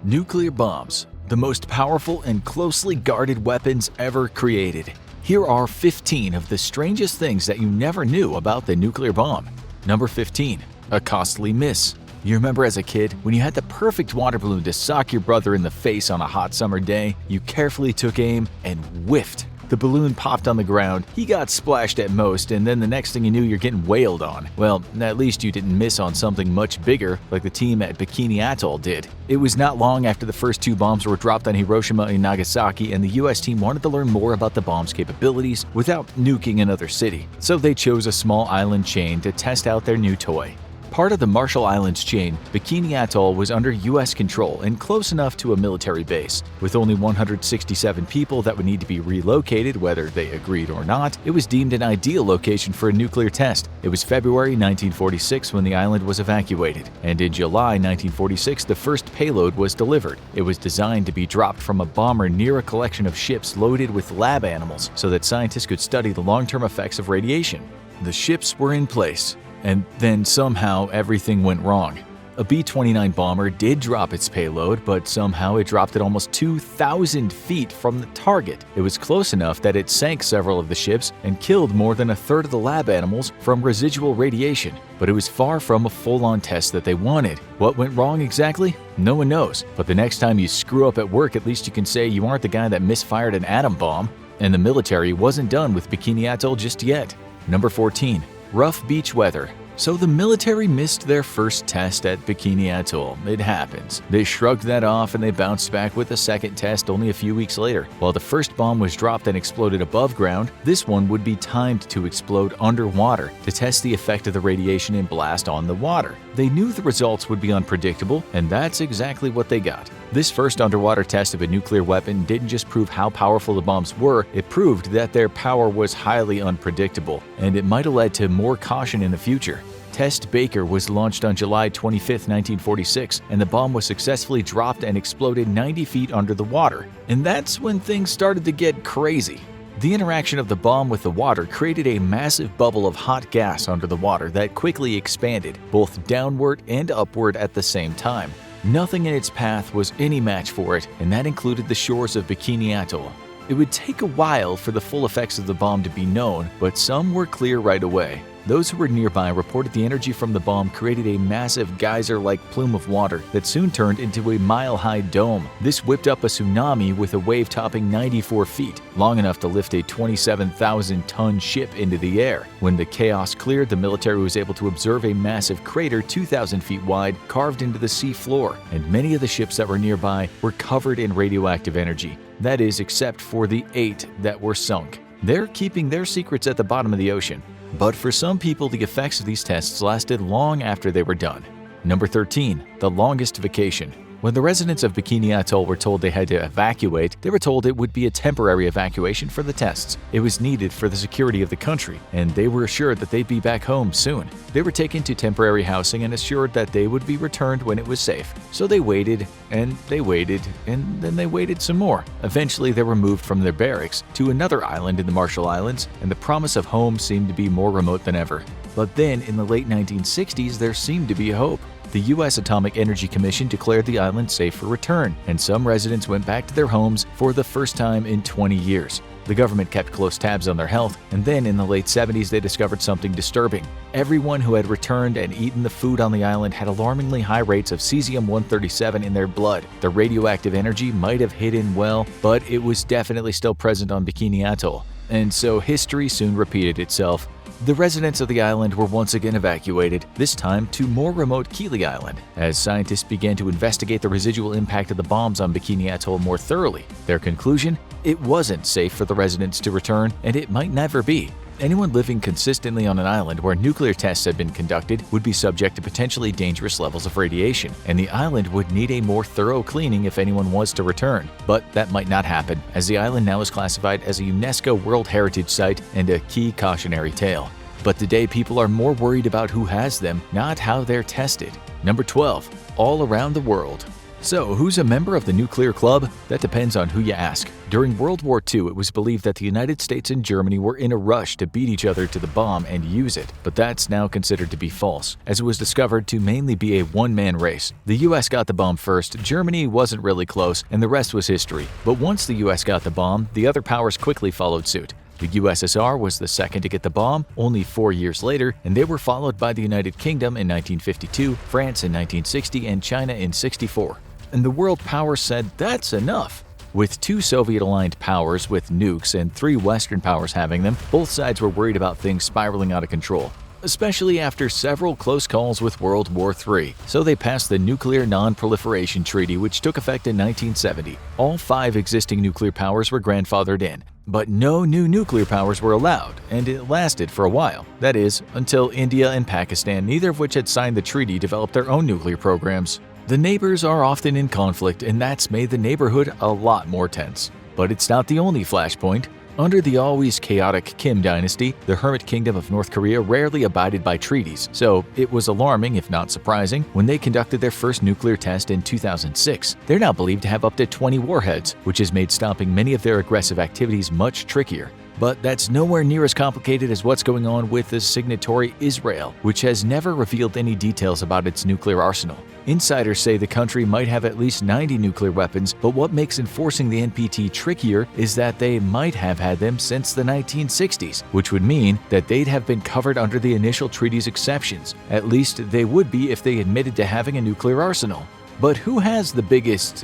Nuclear bombs, the most powerful and closely guarded weapons ever created. Here are 15 of the strangest things that you never knew about the nuclear bomb. Number 15. A costly miss. You remember as a kid, when you had the perfect water balloon to sock your brother in the face on a hot summer day, you carefully took aim and whiffed. The balloon popped on the ground, he got splashed at most, and then the next thing you knew you're getting wailed on. Well, at least you didn't miss on something much bigger like the team at Bikini Atoll did. It was not long after the first 2 bombs were dropped on Hiroshima and Nagasaki, and the US team wanted to learn more about the bomb's capabilities without nuking another city. So they chose a small island chain to test out their new toy. Part of the Marshall Islands chain, Bikini Atoll was under US control and close enough to a military base. With only 167 people that would need to be relocated whether they agreed or not, it was deemed an ideal location for a nuclear test. It was February 1946 when the island was evacuated, and in July 1946 the first payload was delivered. It was designed to be dropped from a bomber near a collection of ships loaded with lab animals so that scientists could study the long-term effects of radiation. The ships were in place. And then somehow everything went wrong. A B-29 bomber did drop its payload, but somehow it dropped it almost 2,000 feet from the target. It was close enough that it sank several of the ships and killed more than a third of the lab animals from residual radiation. But it was far from a full-on test that they wanted. What went wrong exactly? No one knows. But the next time you screw up at work, at least you can say you aren't the guy that misfired an atom bomb. And the military wasn't done with Bikini Atoll just yet. Number 14. Rough beach weather. So the military missed their first test at Bikini Atoll. It happens. They shrugged that off and they bounced back with a second test only a few weeks later. While the first bomb was dropped and exploded above ground, this one would be timed to explode underwater to test the effect of the radiation and blast on the water. They knew the results would be unpredictable, and that's exactly what they got. This first underwater test of a nuclear weapon didn't just prove how powerful the bombs were, it proved that their power was highly unpredictable, and it might have led to more caution in the future. Test Baker was launched on July 25, 1946, and the bomb was successfully dropped and exploded 90 feet under the water. And that's when things started to get crazy. The interaction of the bomb with the water created a massive bubble of hot gas under the water that quickly expanded, both downward and upward at the same time. Nothing in its path was any match for it, and that included the shores of Bikini Atoll. It would take a while for the full effects of the bomb to be known, but some were clear right away. Those who were nearby reported the energy from the bomb created a massive geyser-like plume of water that soon turned into a mile-high dome. This whipped up a tsunami with a wave topping 94 feet, long enough to lift a 27,000-ton ship into the air. When the chaos cleared, the military was able to observe a massive crater 2,000 feet wide carved into the sea floor, and many of the ships that were nearby were covered in radioactive energy. That is, except for the 8 that were sunk. They're keeping their secrets at the bottom of the ocean. But for some people, the effects of these tests lasted long after they were done. Number 13. The longest vacation. When the residents of Bikini Atoll were told they had to evacuate, they were told it would be a temporary evacuation for the tests. It was needed for the security of the country, and they were assured that they'd be back home soon. They were taken to temporary housing and assured that they would be returned when it was safe. So they waited, and they waited, and then they waited some more. Eventually, they were moved from their barracks to another island in the Marshall Islands, and the promise of home seemed to be more remote than ever. But then, in the late 1960s, there seemed to be hope. The U.S. Atomic Energy Commission declared the island safe for return, and some residents went back to their homes for the first time in 20 years. The government kept close tabs on their health, and then in the late 70s they discovered something disturbing. Everyone who had returned and eaten the food on the island had alarmingly high rates of cesium-137 in their blood. The radioactive energy might have hidden well, but it was definitely still present on Bikini Atoll. And so history soon repeated itself. The residents of the island were once again evacuated, this time to more remote Keeley Island, as scientists began to investigate the residual impact of the bombs on Bikini Atoll more thoroughly. Their conclusion? It wasn't safe for the residents to return, and it might never be. Anyone living consistently on an island where nuclear tests had been conducted would be subject to potentially dangerous levels of radiation, and the island would need a more thorough cleaning if anyone was to return. But that might not happen, as the island now is classified as a UNESCO World Heritage Site and a key cautionary tale. But today people are more worried about who has them, not how they're tested. Number 12. All around the world. So, who's a member of the nuclear club? That depends on who you ask. During World War II, it was believed that the United States and Germany were in a rush to beat each other to the bomb and use it, but that's now considered to be false, as it was discovered to mainly be a one-man race. The US got the bomb first, Germany wasn't really close, and the rest was history. But once the US got the bomb, the other powers quickly followed suit. The USSR was the second to get the bomb, only 4 years later, and they were followed by the United Kingdom in 1952, France in 1960, and China in 1964. And the world powers said that's enough. With 2 Soviet-aligned powers with nukes and 3 Western powers having them, both sides were worried about things spiraling out of control, especially after several close calls with World War III. So they passed the Nuclear Non-Proliferation Treaty, which took effect in 1970. All 5 existing nuclear powers were grandfathered in, but no new nuclear powers were allowed, and it lasted for a while. That is, until India and Pakistan, neither of which had signed the treaty, developed their own nuclear programs. The neighbors are often in conflict, and that's made the neighborhood a lot more tense. But it's not the only flashpoint. Under the always chaotic Kim dynasty, the Hermit Kingdom of North Korea rarely abided by treaties, so it was alarming, if not surprising, when they conducted their first nuclear test in 2006. They're now believed to have up to 20 warheads, which has made stopping many of their aggressive activities much trickier. But that's nowhere near as complicated as what's going on with the signatory Israel, which has never revealed any details about its nuclear arsenal. Insiders say the country might have at least 90 nuclear weapons, but what makes enforcing the NPT trickier is that they might have had them since the 1960s, which would mean that they'd have been covered under the initial treaty's exceptions. At least they would be if they admitted to having a nuclear arsenal. But who has the biggest,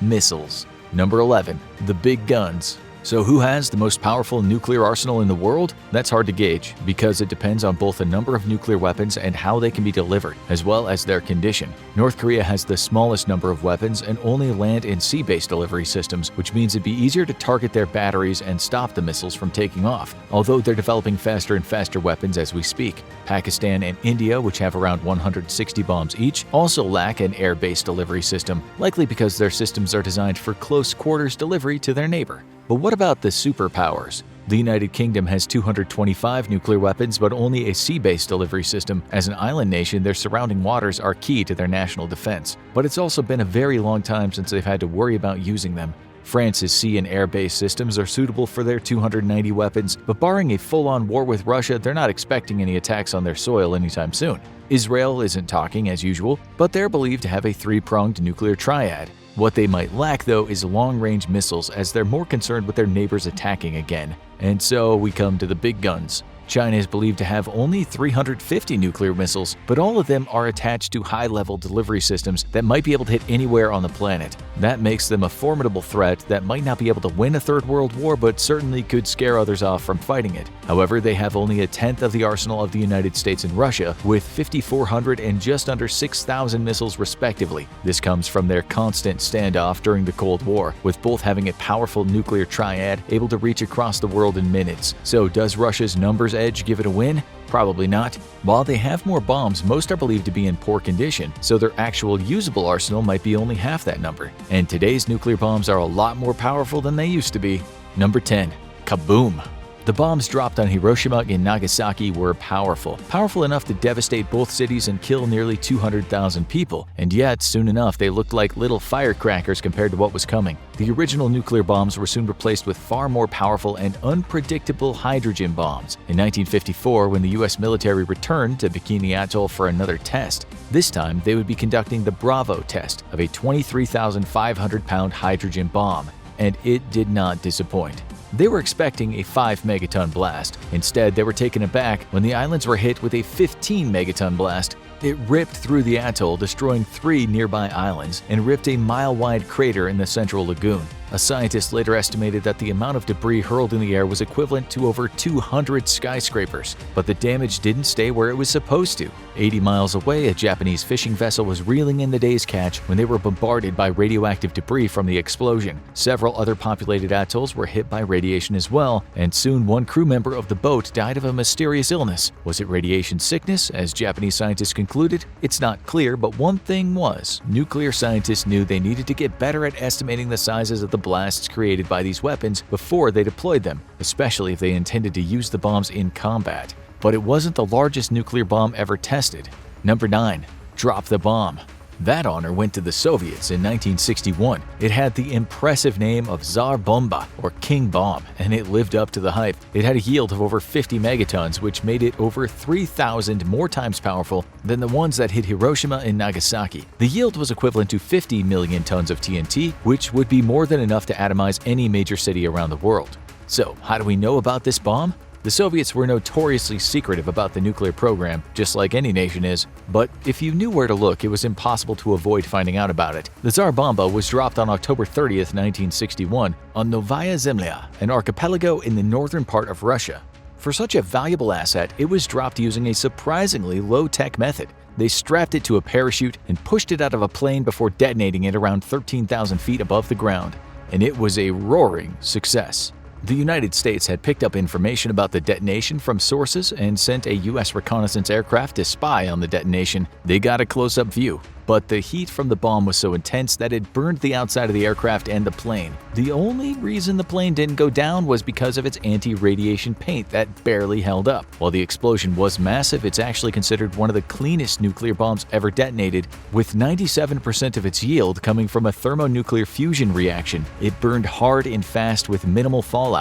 missiles? Number 11. The big guns. So who has the most powerful nuclear arsenal in the world? That's hard to gauge, because it depends on both the number of nuclear weapons and how they can be delivered, as well as their condition. North Korea has the smallest number of weapons and only land and sea-based delivery systems, which means it'd be easier to target their batteries and stop the missiles from taking off, although they're developing faster and faster weapons as we speak. Pakistan and India, which have around 160 bombs each, also lack an air-based delivery system, likely because their systems are designed for close quarters delivery to their neighbor. But what about the superpowers? The United Kingdom has 225 nuclear weapons, but only a sea-based delivery system. As an island nation, their surrounding waters are key to their national defense. But it's also been a very long time since they've had to worry about using them. France's sea and air-based systems are suitable for their 290 weapons, but barring a full-on war with Russia, they're not expecting any attacks on their soil anytime soon. Israel isn't talking as usual, but they're believed to have a 3-pronged nuclear triad. What they might lack, though, is long-range missiles, as they're more concerned with their neighbors attacking again. And so we come to the big guns. China is believed to have only 350 nuclear missiles, but all of them are attached to high-level delivery systems that might be able to hit anywhere on the planet. That makes them a formidable threat that might not be able to win a Third World War, but certainly could scare others off from fighting it. However, they have only a tenth of the arsenal of the United States and Russia, with 5,400 and just under 6,000 missiles respectively. This comes from their constant standoff during the Cold War, with both having a powerful nuclear triad able to reach across the world in minutes. So does Russia's numbers edge give it a win? Probably not. While they have more bombs, most are believed to be in poor condition, so their actual usable arsenal might be only half that number. And today's nuclear bombs are a lot more powerful than they used to be. Number 10. Kaboom! The bombs dropped on Hiroshima and Nagasaki were powerful enough to devastate both cities and kill nearly 200,000 people, and yet, soon enough, they looked like little firecrackers compared to what was coming. The original nuclear bombs were soon replaced with far more powerful and unpredictable hydrogen bombs. In 1954, when the US military returned to Bikini Atoll for another test, this time they would be conducting the Bravo test of a 23,500-pound hydrogen bomb, and it did not disappoint. They were expecting a 5-megaton blast. Instead, they were taken aback when the islands were hit with a 15-megaton blast. It ripped through the atoll, destroying 3 nearby islands, and ripped a mile-wide crater in the central lagoon. A scientist later estimated that the amount of debris hurled in the air was equivalent to over 200 skyscrapers, but the damage didn't stay where it was supposed to. 80 miles away, a Japanese fishing vessel was reeling in the day's catch when they were bombarded by radioactive debris from the explosion. Several other populated atolls were hit by radiation as well, and soon one crew member of the boat died of a mysterious illness. Was it radiation sickness, as Japanese scientists concluded? It's not clear, but one thing was, nuclear scientists knew they needed to get better at estimating the sizes of the blasts created by these weapons before they deployed them, especially if they intended to use the bombs in combat. But it wasn't the largest nuclear bomb ever tested. Number 9. Drop the bomb. That honor went to the Soviets in 1961. It had the impressive name of Tsar Bomba, or King Bomb, and it lived up to the hype. It had a yield of over 50 megatons, which made it over 3,000 more times powerful than the ones that hit Hiroshima and Nagasaki. The yield was equivalent to 50 million tons of TNT, which would be more than enough to atomize any major city around the world. So, how do we know about this bomb? The Soviets were notoriously secretive about the nuclear program, just like any nation is, but if you knew where to look, it was impossible to avoid finding out about it. The Tsar Bomba was dropped on October 30th, 1961, on Novaya Zemlya, an archipelago in the northern part of Russia. For such a valuable asset, it was dropped using a surprisingly low-tech method. They strapped it to a parachute and pushed it out of a plane before detonating it around 13,000 feet above the ground, and it was a roaring success. The United States had picked up information about the detonation from sources and sent a U.S. reconnaissance aircraft to spy on the detonation. They got a close-up view, but the heat from the bomb was so intense that it burned the outside of the aircraft and the plane. The only reason the plane didn't go down was because of its anti-radiation paint that barely held up. While the explosion was massive, it's actually considered one of the cleanest nuclear bombs ever detonated, with 97% of its yield coming from a thermonuclear fusion reaction. It burned hard and fast with minimal fallout.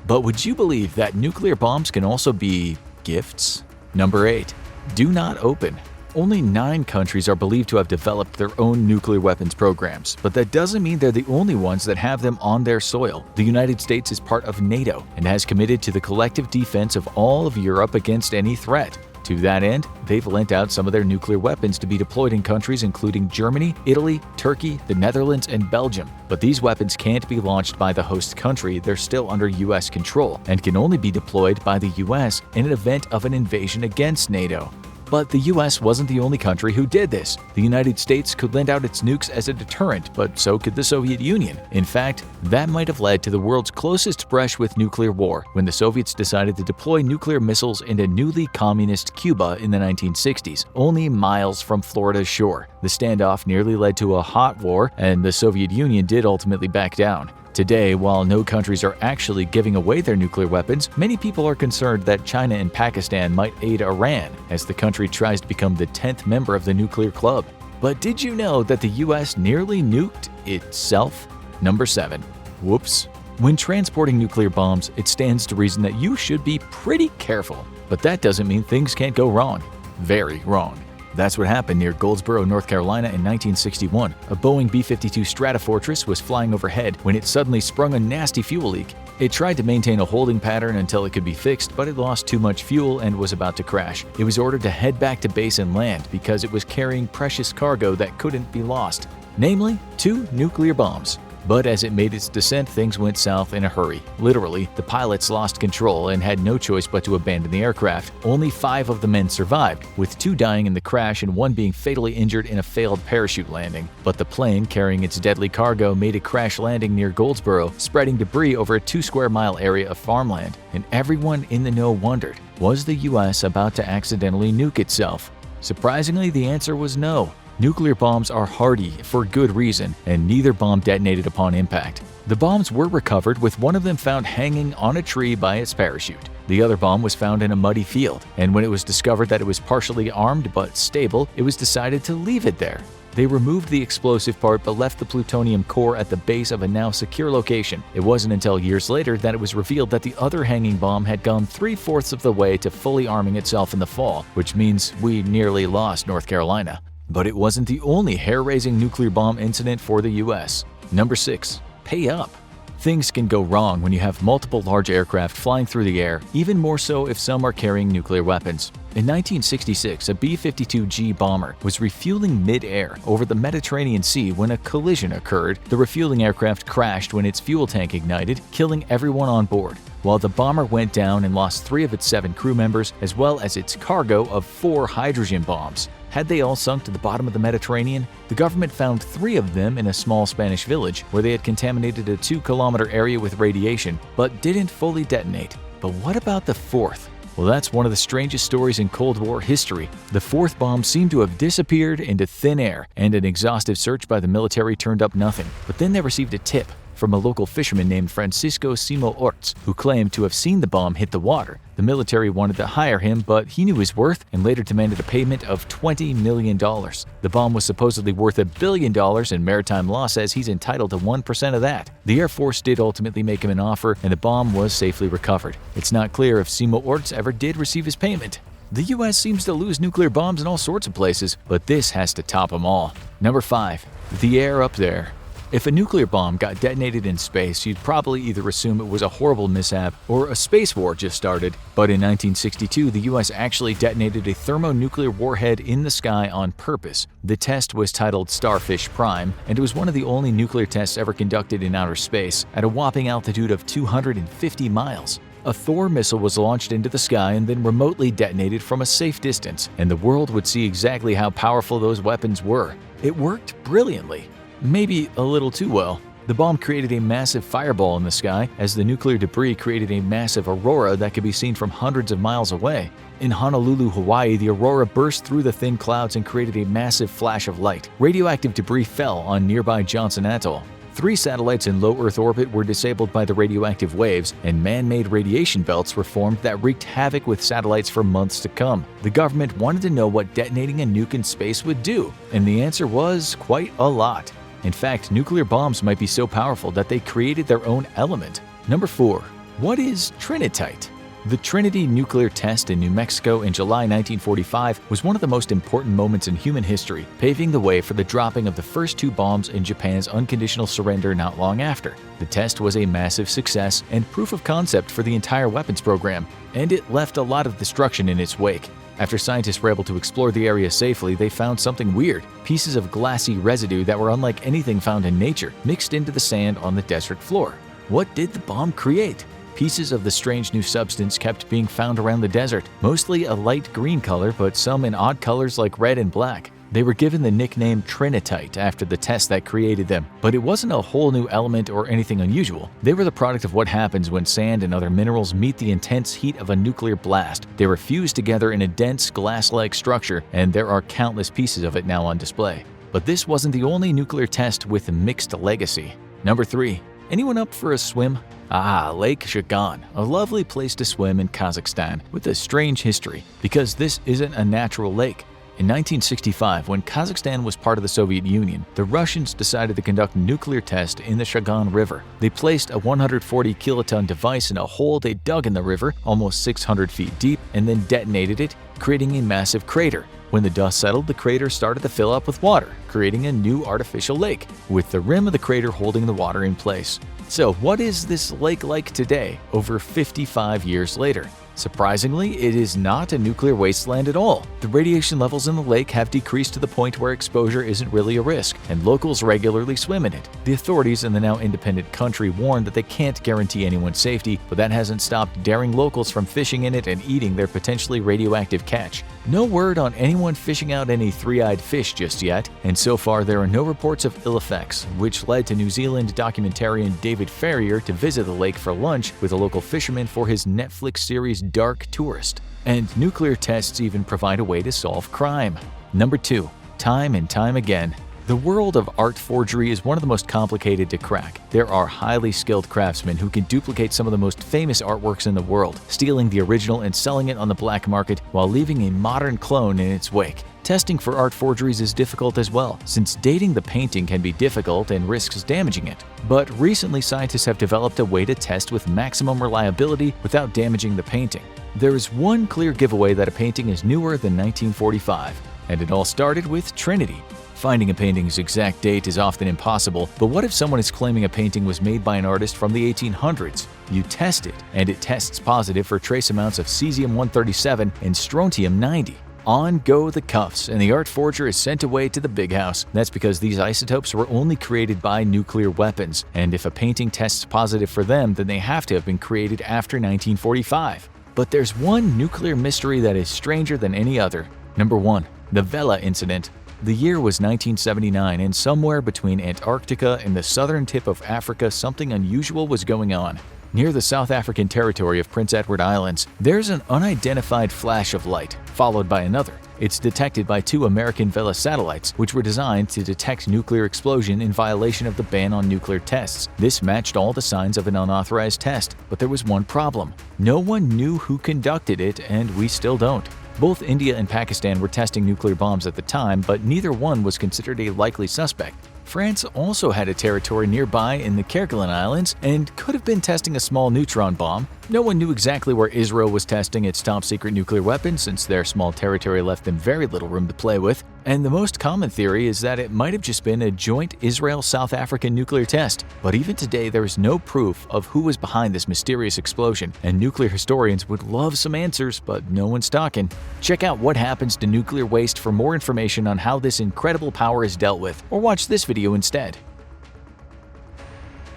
But would you believe that nuclear bombs can also be gifts? Number 8. Do not open. Only 9 countries are believed to have developed their own nuclear weapons programs, but that doesn't mean they're the only ones that have them on their soil. The United States is part of NATO and has committed to the collective defense of all of Europe against any threat. To that end, they've lent out some of their nuclear weapons to be deployed in countries including Germany, Italy, Turkey, the Netherlands, and Belgium. But these weapons can't be launched by the host country, they're still under U.S. control, and can only be deployed by the U.S. in an event of an invasion against NATO. But the US wasn't the only country who did this. The United States could lend out its nukes as a deterrent, but so could the Soviet Union. In fact, that might have led to the world's closest brush with nuclear war when the Soviets decided to deploy nuclear missiles into newly communist Cuba in the 1960s, only miles from Florida's shore. The standoff nearly led to a hot war, and the Soviet Union did ultimately back down. Today, while no countries are actually giving away their nuclear weapons, many people are concerned that China and Pakistan might aid Iran as the country tries to become the 10th member of the nuclear club. But did you know that the US nearly nuked itself? Number 7. Whoops. When transporting nuclear bombs, it stands to reason that you should be pretty careful. But that doesn't mean things can't go wrong. Very wrong. That's what happened near Goldsboro, North Carolina in 1961. A Boeing B-52 Stratofortress was flying overhead when it suddenly sprung a nasty fuel leak. It tried to maintain a holding pattern until it could be fixed, but it lost too much fuel and was about to crash. It was ordered to head back to base and land because it was carrying precious cargo that couldn't be lost, namely 2 nuclear bombs. But as it made its descent, things went south in a hurry. Literally, the pilots lost control and had no choice but to abandon the aircraft. Only 5 of the men survived, with 2 dying in the crash and 1 being fatally injured in a failed parachute landing. But the plane carrying its deadly cargo made a crash landing near Goldsboro, spreading debris over a 2-square-mile area of farmland. And everyone in the know wondered, was the US about to accidentally nuke itself? Surprisingly, the answer was no. Nuclear bombs are hardy for good reason, and neither bomb detonated upon impact. The bombs were recovered, with one of them found hanging on a tree by its parachute. The other bomb was found in a muddy field, and when it was discovered that it was partially armed but stable, it was decided to leave it there. They removed the explosive part but left the plutonium core at the base of a now secure location. It wasn't until years later that it was revealed that the other hanging bomb had gone 3/4 of the way to fully arming itself in the fall, which means we nearly lost North Carolina. But it wasn't the only hair-raising nuclear bomb incident for the US. Number 6. Pay up. Things can go wrong when you have multiple large aircraft flying through the air, even more so if some are carrying nuclear weapons. In 1966, a B-52G bomber was refueling mid-air over the Mediterranean Sea when a collision occurred. The refueling aircraft crashed when its fuel tank ignited, killing everyone on board, while the bomber went down and lost 3 of its 7 crew members, as well as its cargo of 4 hydrogen bombs. Had they all sunk to the bottom of the Mediterranean? The government found 3 of them in a small Spanish village where they had contaminated a 2-kilometer area with radiation, but didn't fully detonate. But what about the 4th? Well, that's one of the strangest stories in Cold War history. The 4th bomb seemed to have disappeared into thin air, and an exhaustive search by the military turned up nothing. But then they received a tip from a local fisherman named Francisco Simo Orts, who claimed to have seen the bomb hit the water. The military wanted to hire him, but he knew his worth and later demanded a payment of $20 million. The bomb was supposedly worth $1 billion, and maritime law says he's entitled to 1% of that. The Air Force did ultimately make him an offer, and the bomb was safely recovered. It's not clear if Simo Orts ever did receive his payment. The US seems to lose nuclear bombs in all sorts of places, but this has to top them all. Number 5. The air up there. If a nuclear bomb got detonated in space, you'd probably either assume it was a horrible mishap or a space war just started. But in 1962, the US actually detonated a thermonuclear warhead in the sky on purpose. The test was titled Starfish Prime, and it was one of the only nuclear tests ever conducted in outer space at a whopping altitude of 250 miles. A Thor missile was launched into the sky and then remotely detonated from a safe distance, and the world would see exactly how powerful those weapons were. It worked brilliantly. Maybe a little too well. The bomb created a massive fireball in the sky, as the nuclear debris created a massive aurora that could be seen from hundreds of miles away. In Honolulu, Hawaii, the aurora burst through the thin clouds and created a massive flash of light. Radioactive debris fell on nearby Johnson Atoll. 3 satellites in low Earth orbit were disabled by the radioactive waves, and man-made radiation belts were formed that wreaked havoc with satellites for months to come. The government wanted to know what detonating a nuke in space would do, and the answer was quite a lot. In fact, nuclear bombs might be so powerful that they created their own element. Number 4. What is trinitite? The Trinity nuclear test in New Mexico in July 1945 was one of the most important moments in human history, paving the way for the dropping of the first 2 bombs in Japan's unconditional surrender not long after. The test was a massive success and proof of concept for the entire weapons program, and it left a lot of destruction in its wake. After scientists were able to explore the area safely, they found something weird: pieces of glassy residue that were unlike anything found in nature, mixed into the sand on the desert floor. What did the bomb create? Pieces of the strange new substance kept being found around the desert, mostly a light green color, but some in odd colors like red and black. They were given the nickname trinitite after the test that created them, but it wasn't a whole new element or anything unusual. They were the product of what happens when sand and other minerals meet the intense heat of a nuclear blast. They were fused together in a dense glass-like structure, and there are countless pieces of it now on display. But this wasn't the only nuclear test with a mixed legacy. Number 3. Anyone up for a swim? Lake Shagan, a lovely place to swim in Kazakhstan with a strange history, because this isn't a natural lake. In 1965, when Kazakhstan was part of the Soviet Union, the Russians decided to conduct a nuclear test in the Shagan River. They placed a 140-kiloton device in a hole they dug in the river, almost 600 feet deep, and then detonated it, creating a massive crater. When the dust settled, the crater started to fill up with water, creating a new artificial lake, with the rim of the crater holding the water in place. So what is this lake like today, over 55 years later? Surprisingly, it is not a nuclear wasteland at all. The radiation levels in the lake have decreased to the point where exposure isn't really a risk, and locals regularly swim in it. The authorities in the now independent country warn that they can't guarantee anyone's safety, but that hasn't stopped daring locals from fishing in it and eating their potentially radioactive catch. No word on anyone fishing out any three-eyed fish just yet, and so far there are no reports of ill effects, which led to New Zealand documentarian David Ferrier to visit the lake for lunch with a local fisherman for his Netflix series Dark Tourist. And nuclear tests even provide a way to solve crime. Number 2. Time and time again. The world of art forgery is one of the most complicated to crack. There are highly skilled craftsmen who can duplicate some of the most famous artworks in the world, stealing the original and selling it on the black market while leaving a modern clone in its wake. Testing for art forgeries is difficult as well, since dating the painting can be difficult and risks damaging it. But recently, scientists have developed a way to test with maximum reliability without damaging the painting. There is one clear giveaway that a painting is newer than 1945, and it all started with Trinity. Finding a painting's exact date is often impossible, but what if someone is claiming a painting was made by an artist from the 1800s? You test it, and it tests positive for trace amounts of cesium-137 and strontium-90. On go the cuffs, and the art forger is sent away to the big house. That's because these isotopes were only created by nuclear weapons, and if a painting tests positive for them, then they have to have been created after 1945. But there's one nuclear mystery that is stranger than any other. Number 1. The Vela Incident. The year was 1979, and somewhere between Antarctica and the southern tip of Africa, something unusual was going on. Near the South African territory of Prince Edward Islands, there's an unidentified flash of light, followed by another. It's detected by 2 American Vela satellites, which were designed to detect nuclear explosion in violation of the ban on nuclear tests. This matched all the signs of an unauthorized test, but there was one problem. No one knew who conducted it, and we still don't. Both India and Pakistan were testing nuclear bombs at the time, but neither one was considered a likely suspect. France also had a territory nearby in the Kerguelen Islands and could have been testing a small neutron bomb. No one knew exactly where Israel was testing its top-secret nuclear weapon since their small territory left them very little room to play with. And the most common theory is that it might have just been a joint Israel-South African nuclear test. But even today, there is no proof of who was behind this mysterious explosion, and nuclear historians would love some answers, but no one's talking. Check out What Happens to Nuclear Waste for more information on how this incredible power is dealt with, or watch this video instead.